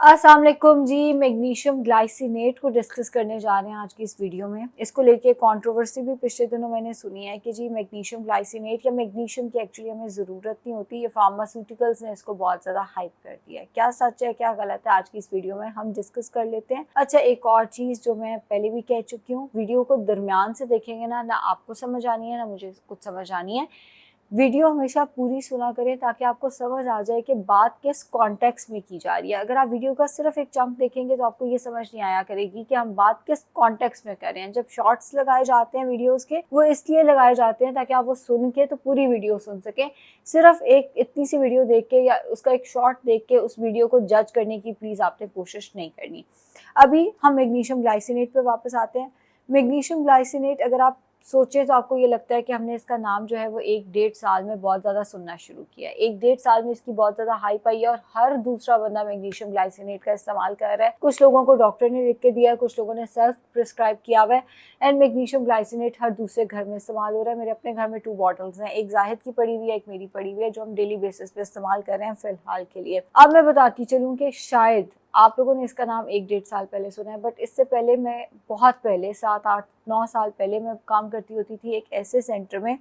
अस्सलाम वालेकुम जी। Magnesium glycinate को डिस्कस करने जा रहे हैं आज की इस वीडियो में। इसको लेके कंट्रोवर्सी भी पिछले दिनों मैंने सुनी है कि जी मैग्नीशियम ग्लाइसिनेट या मैग्नीशियम की एक्चुअली हमें ज़रूरत नहीं होती, ये फार्मास्यूटिकल्स ने इसको बहुत ज़्यादा हाइप कर दिया है। क्या सच है क्या गलत है, आज की इस वीडियो में हम डिस्कस कर लेते हैं। अच्छा, एक और चीज़ जो मैं पहले भी कह चुकी हूँ, वीडियो को दरमियान से देखेंगे ना आपको समझ आनी है ना मुझे कुछ समझ आनी है। वीडियो हमेशा पूरी सुना करें ताकि आपको समझ आ जाए कि बात किस कॉन्टेक्स्ट में की जा रही है। अगर आप वीडियो का सिर्फ एक चंक देखेंगे तो आपको ये समझ नहीं आया करेगी कि हम बात किस कॉन्टेक्स्ट में कर रहे हैं। जब शॉर्ट्स लगाए जाते हैं वीडियोस के, वो इसलिए लगाए जाते हैं ताकि आप वो सुन के तो पूरी वीडियो सुन सकें। सिर्फ एक इतनी सी वीडियो देख के या उसका एक शॉर्ट देख के उस वीडियो को जज करने की प्लीज़ आपने कोशिश नहीं करनी। अभी हम मैग्नीशियम ग्लाइसिनेट पे वापस आते हैं। मैग्नीशियम ग्लाइसिनेट अगर आप सोचे तो आपको ये लगता है कि हमने इसका नाम जो है वो 1-1.5 साल में बहुत ज़्यादा सुनना शुरू किया है। 1-1.5 साल में इसकी बहुत ज़्यादा हाइप आई है और हर दूसरा बंदा मैग्नीशियम ग्लाइसिनेट का इस्तेमाल कर रहा है। कुछ लोगों को डॉक्टर ने लिख के दिया है, कुछ लोगों ने सेल्फ प्रिस्क्राइब किया हुआ है। एंड मैग्नीशियम ग्लाइसिनेट हर दूसरे घर में इस्तेमाल हो रहा है। मेरे अपने घर में 2 बॉटल्स हैं, एक जाहिद की पड़ी हुई है, एक मेरी पड़ी हुई है, जो हम डेली बेसिस पे इस्तेमाल कर रहे हैं फिलहाल के लिए। अब मैं बताती चलूँ कि शायद आप लोगों ने इसका नाम 1-1.5 साल पहले सुना है, बट इससे पहले मैं बहुत पहले 7-8-9 साल पहले मैं काम करती होती थी एक ऐसे सेंटर में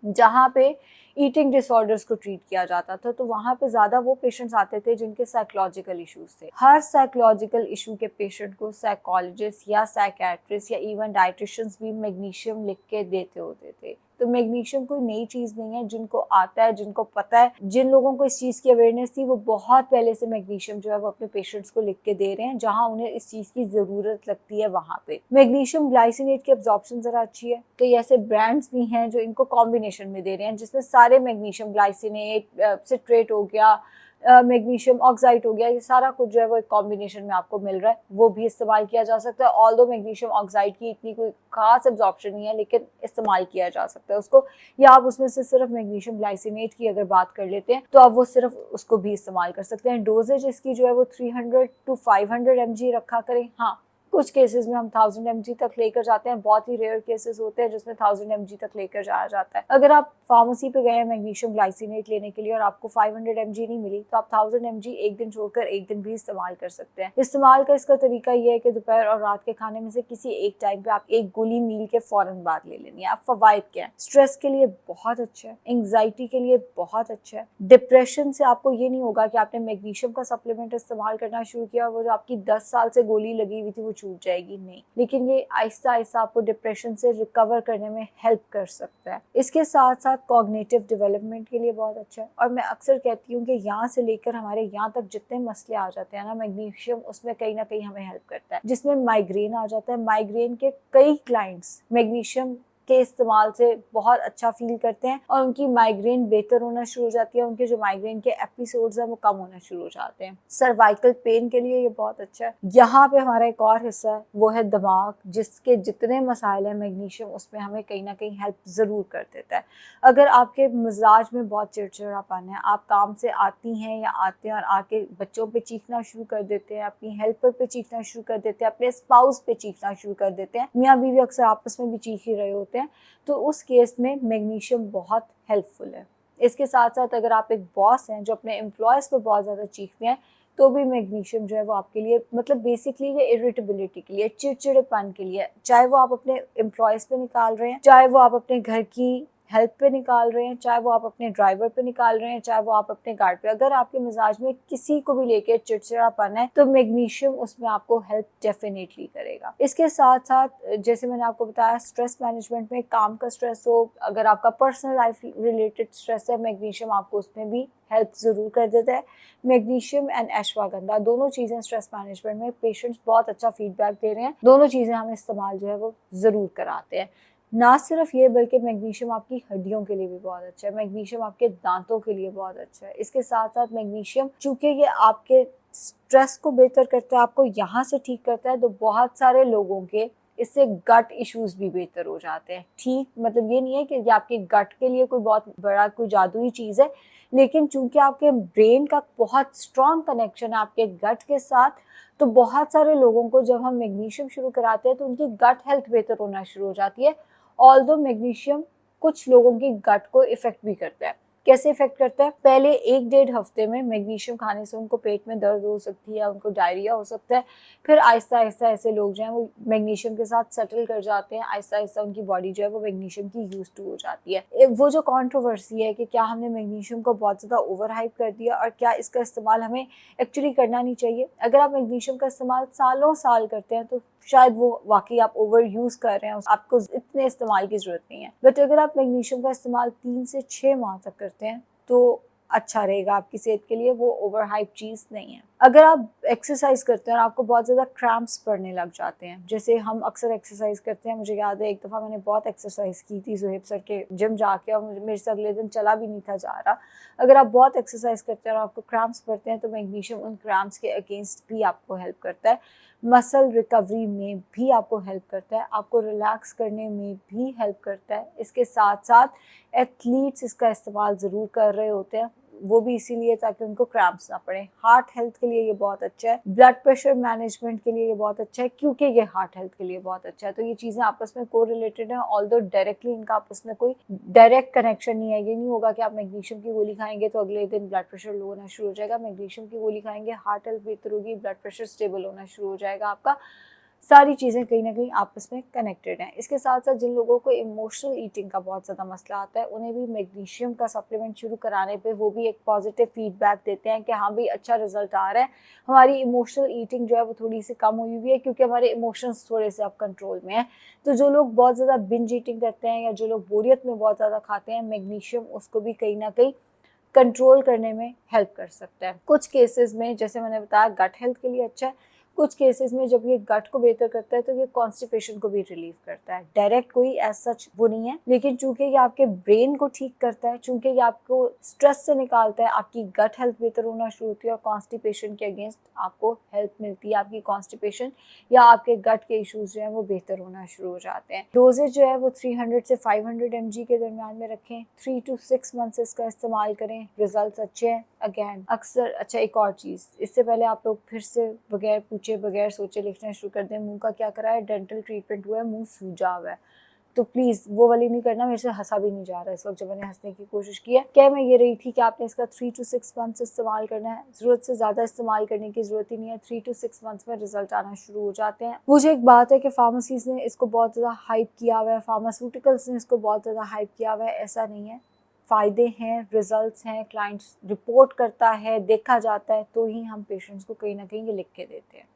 जहाँ पे ईटिंग डिसऑर्डर्स को ट्रीट किया जाता था। तो वहाँ पे ज़्यादा वो पेशेंट्स आते थे जिनके साइकोलॉजिकल इश्यूज थे। हर साइकोलॉजिकल इशू के पेशेंट को साइकोलॉजिस्ट या साइकेट्रिस्ट या इवन डाइटिशियंस भी मैग्नीशियम लिख के देते होते थे। तो मैग्नीशियम कोई नई चीज़ नहीं है। जिनको आता है, जिनको पता है, जिन लोगों को इस चीज़ की अवेयरनेस थी, वो बहुत पहले से मैग्नीशियम जो है वो अपने पेशेंट्स को लिख के दे रहे हैं जहाँ उन्हें इस चीज़ की ज़रूरत लगती है वहाँ पे। मैग्नीशियम ग्लाइसिनेट की एब्जॉर्प्शन ज़रा अच्छी है। कई ऐसे ब्रांड्स भी हैं जो इनको कॉम्बिनेशन में दे रहे हैं जिसमें सारे मैग्नीशियम ग्लाइसिनेट, सिट्रेट हो गया, मैग्नीशियम ऑक्साइड हो गया, ये सारा कुछ जो है वो एक कॉम्बिनेशन में आपको मिल रहा है, वो भी इस्तेमाल किया जा सकता है। ऑल्दो मैग्नीशियम ऑक्साइड की इतनी कोई खास एब्जॉर्प्शन नहीं है, लेकिन इस्तेमाल किया जा सकता है उसको। या आप उसमें से सिर्फ मैग्नीशियम ग्लाइसिनेट की अगर बात कर लेते हैं तो आप वो सिर्फ उसको भी इस्तेमाल कर सकते हैं। डोजेज इसकी जो है वो 300 to 500 mg रखा करें। हाँ, कुछ केसेस में हम 1000 mg तक लेकर जाते हैं। बहुत ही रेयर केसेस होते हैं जिसमें 1000 mg तक लेकर जाया जाता है। अगर आप फार्मेसी पे गए हैं मैग्नीशियम ग्लाइसिनेट लेने के लिए और आपको 500 mg नहीं मिली तो आप 1000 mg एक दिन छोड़कर एक दिन भी इस्तेमाल कर सकते हैं। इस्तेमाल का इसका तरीका ये है कि दोपहर और रात के खाने में से किसी एक टाइम पे आप एक गोली मील के फौरन बाद ले लेनी है। अब फवाइद क्या है? स्ट्रेस के लिए बहुत अच्छा है, एंग्जाइटी के लिए बहुत अच्छा है। डिप्रेशन से आपको ये नहीं होगा कि आपने मैग्नीशियम का सप्लीमेंट इस्तेमाल करना शुरू किया और वो जो आपकी 10 साल से गोली लगी हुई थी वो छूट जाएगी, नहीं। लेकिन ये आहिस्ता आहिस्ता आपको डिप्रेशन से रिकवर करने में हेल्प कर सकता है। इसके साथ साथ कॉग्निटिव डेवलपमेंट के लिए बहुत अच्छा है। और मैं अक्सर कहती हूँ कि यहाँ से लेकर हमारे यहाँ तक जितने मसले आ जाते हैं ना, मैग्नीशियम उसमें कहीं ना कहीं हमें हेल्प करता है। जिसमें माइग्रेन आ जाता है, माइग्रेन के कई क्लाइंट्स मैग्नीशियम के इस्तेमाल से बहुत अच्छा फील करते हैं और उनकी माइग्रेन बेहतर होना शुरू हो जाती है। उनके जो माइग्रेन के एपिसोड्स हैं वो कम होना शुरू हो जाते हैं। सर्वाइकल पेन के लिए ये बहुत अच्छा है। यहाँ पे हमारा एक और हिस्सा है, वो है दिमाग, जिसके जितने मसाइल हैं मैग्नीशियम उसमें हमें कहीं ना कहीं हेल्प ज़रूर कर देता है। अगर आपके मिजाज में बहुत चिड़चिड़ापन है, आप काम से आती हैं या आते हैं और आके बच्चों पे चीखना शुरू कर देते हैं, अपनी हेल्पर पे चीखना शुरू कर देते हैं, अपने स्पाउस पे चीखना शुरू कर देते हैं, मियाँ बीवी अक्सर आपस में भी चीख ही रहे होते हैं, तो उस केस में मैग्नीशियम बहुत हेल्पफुल है। इसके साथ साथ अगर आप एक बॉस हैं जो अपने एम्प्लॉयज़ पे बहुत ज़्यादा चीखते हैं तो भी मैग्नीशियम जो है वो आपके लिए, मतलब बेसिकली ये इरिटेबिलिटी के लिए, चिड़चिड़ेपन के लिए, चाहे वो आप अपने एम्प्लॉयज़ पे निकाल रहे हैं, चाहे वो आप अपने घर की हेल्प पे निकाल रहे हैं, चाहे वो आप अपने ड्राइवर पे निकाल रहे हैं, चाहे वो आप अपने गार्ड पे, अगर आपके मिजाज में किसी को भी लेके चिड़चिड़ापन है तो मैग्नीशियम उसमें आपको हेल्प डेफिनेटली करेगा। इसके साथ साथ जैसे मैंने आपको बताया, स्ट्रेस मैनेजमेंट में, काम का स्ट्रेस हो, अगर आपका पर्सनल लाइफ रिलेटेड स्ट्रेस है, मैग्नीशियम आपको उसमें भी हेल्प ज़रूर कर देता है। मैग्नीशियम एंड अश्वगंधा दोनों चीज़ें स्ट्रेस मैनेजमेंट में पेशेंट्स बहुत अच्छा फीडबैक दे रहे हैं। दोनों चीज़ें हम इस्तेमाल जो है वो ज़रूर कराते हैं। ना सिर्फ ये बल्कि मैग्नीशियम आपकी हड्डियों के लिए भी बहुत अच्छा है, मैग्नीशियम आपके दांतों के लिए बहुत अच्छा है। इसके साथ साथ मैग्नीशियम चूँकि ये आपके स्ट्रेस को बेहतर करता है, आपको यहाँ से ठीक करता है, तो बहुत सारे लोगों के इससे गट इश्यूज भी बेहतर हो जाते हैं। ठीक, मतलब ये नहीं है कि ये आपके गट के लिए कोई बहुत बड़ा कोई जादुई चीज़ है, लेकिन चूंकि आपके ब्रेन का बहुत स्ट्रॉन्ग कनेक्शन है आपके गट के साथ, तो बहुत सारे लोगों को जब हम मैग्नीशियम शुरू कराते हैं तो उनकी गट हेल्थ बेहतर होना शुरू हो जाती है। ऑल्दो मैग्नीशियम कुछ लोगों की गट को इफेक्ट भी करता है। कैसे इफेक्ट करता है? पहले 1-1.5 हफ्ते में मैग्नीशियम खाने से उनको पेट में दर्द हो सकती है, उनको डायरिया हो सकता है। फिर आहिस्ता आहिस्ता ऐसे लोग जो हैं वो मैग्नीशियम के साथ सेटल कर जाते हैं, आहिस्ता आहिस्ता उनकी बॉडी जो है वो मैग्नीशियम की यूज्ड टू हो जाती है। वो जो कंट्रोवर्सी है कि क्या हमने मैग्नीशियम को बहुत ज़्यादा ओवर हाइप कर दिया और क्या इसका इस्तेमाल हमें एक्चुअली करना नहीं चाहिए। अगर आप मैग्नीशियम का इस्तेमाल सालों साल करते हैं तो शायद वो वाकई आप ओवर यूज़ कर रहे हैं, आपको इतने इस्तेमाल की ज़रूरत नहीं है। बट अगर आप मैग्नीशियम का इस्तेमाल 3 से 6 माह तक करते हैं तो अच्छा रहेगा आपकी सेहत के लिए, वो ओवर हाइप चीज़ नहीं है। अगर आप एक्सरसाइज करते हैं और आपको बहुत ज़्यादा क्रैम्प्स पड़ने लग जाते हैं, जैसे हम अक्सर एक्सरसाइज करते हैं, मुझे याद है एक दफ़ा मैंने बहुत एक्सरसाइज की थी ज़ुहैब सर के जिम जाके और मेरे से अगले दिन चला भी नहीं था जा रहा। अगर आप बहुत एक्सरसाइज करते हैं और आपको क्रैम्प्स पड़ते हैं तो मैग्नीशियम उन क्रैम्प्स के अगेंस्ट भी आपको हेल्प करता है, मसल रिकवरी में भी आपको हेल्प करता है, आपको रिलैक्स करने में भी हेल्प करता है। इसके साथ साथ एथलीट्स इसका इस्तेमाल ज़रूर कर रहे होते हैं, वो भी इसीलिए ताकि उनको क्रैम्प्स ना पड़े। हार्ट हेल्थ के लिए ये बहुत अच्छा है, ब्लड प्रेशर मैनेजमेंट के लिए ये बहुत अच्छा है, क्योंकि ये हार्ट हेल्थ के लिए बहुत अच्छा है। तो ये चीज़ें आपस में को रिलेटेड हैं, ऑल्दो डायरेक्टली इनका आपस में कोई डायरेक्ट कनेक्शन नहीं है। ये नहीं होगा कि आप मैग्नीशियम की गोली खाएंगे तो अगले दिन ब्लड प्रेशर लो होना शुरू हो जाएगा, मैग्नीशियम की गोली खाएंगे हार्ट हेल्थ बेहतर होगी, ब्लड प्रेशर स्टेबल होना शुरू हो जाएगा आपका। सारी चीज़ें कहीं ना कहीं आपस में कनेक्टेड हैं। इसके साथ साथ जिन लोगों को इमोशनल ईटिंग का बहुत ज़्यादा मसला आता है, उन्हें भी मैग्नीशियम का सप्लीमेंट शुरू कराने पे वो भी एक पॉजिटिव फीडबैक देते हैं कि हाँ भाई अच्छा रिजल्ट आ रहा है, हमारी इमोशनल ईटिंग जो है वो थोड़ी सी कम हुई हुई है क्योंकि हमारे इमोशंस थोड़े से अब कंट्रोल में हैं। तो जो लोग बहुत ज़्यादा बिंज ईटिंग करते हैं या जो लोग बोरियत में बहुत ज़्यादा खाते हैं, मैग्नीशियम उसको भी कहीं ना कहीं कंट्रोल करने में हेल्प कर सकता है। कुछ केसेस में जैसे मैंने बताया गट हेल्थ के लिए अच्छा है, कुछ केसेस में जब ये गट को बेहतर करता है तो ये कॉन्स्टिपेशन को भी रिलीव करता है। डायरेक्ट कोई एज सच वो नहीं है, लेकिन चूंकि ये आपके ब्रेन को ठीक करता है, चूंकि ये आपको स्ट्रेस से निकालता है, आपकी गट हेल्थ बेहतर होना शुरू होती है और कॉन्स्टिपेशन के अगेंस्ट आपको हेल्प मिलती है। आपकी कॉन्स्टिपेशन या आपके गट के इश्यूज जो है वो बेहतर होना शुरू हो जाते हैं। डोजेज जो है वो 300 से 500 mg के दरमियान में रखें, 3 to 6 मंथ्स इसका इस्तेमाल करें, रिजल्ट अच्छे हैं। अगेन अक्सर अच्छा एक और चीज़, इससे पहले आप लोग फिर से बगैर पूछे बगैर सोचे लिखना शुरू कर दें, मुंह का क्या करा है, डेंटल ट्रीटमेंट हुआ है, मुंह सूजा हुआ है, तो प्लीज़ वो वाली नहीं करना। मेरे से हंसा भी नहीं जा रहा इस वक्त जब मैंने हंसने की कोशिश की है। क्या मैं ये रही थी कि आपने इसका 3 to 6 मंथ्स इस्तेमाल करना है, ज़रूरत से ज़्यादा इस्तेमाल करने की ज़रूरत ही नहीं है। 3 to 6 मंथ्स में रिजल्ट आना शुरू हो जाते हैं। वो जो एक बात है कि फार्मेसीज ने इसको बहुत ज़्यादा हाइप किया हुआ है, फार्मास्यूटिकल्स ने इसको बहुत ज़्यादा हाइप किया हुआ है, ऐसा नहीं है। फ़ायदे हैं, रिजल्ट्स हैं, क्लाइंट्स रिपोर्ट करता है, देखा जाता है, तो ही हम पेशेंट्स को कहीं ना कहीं ये लिख के देते हैं।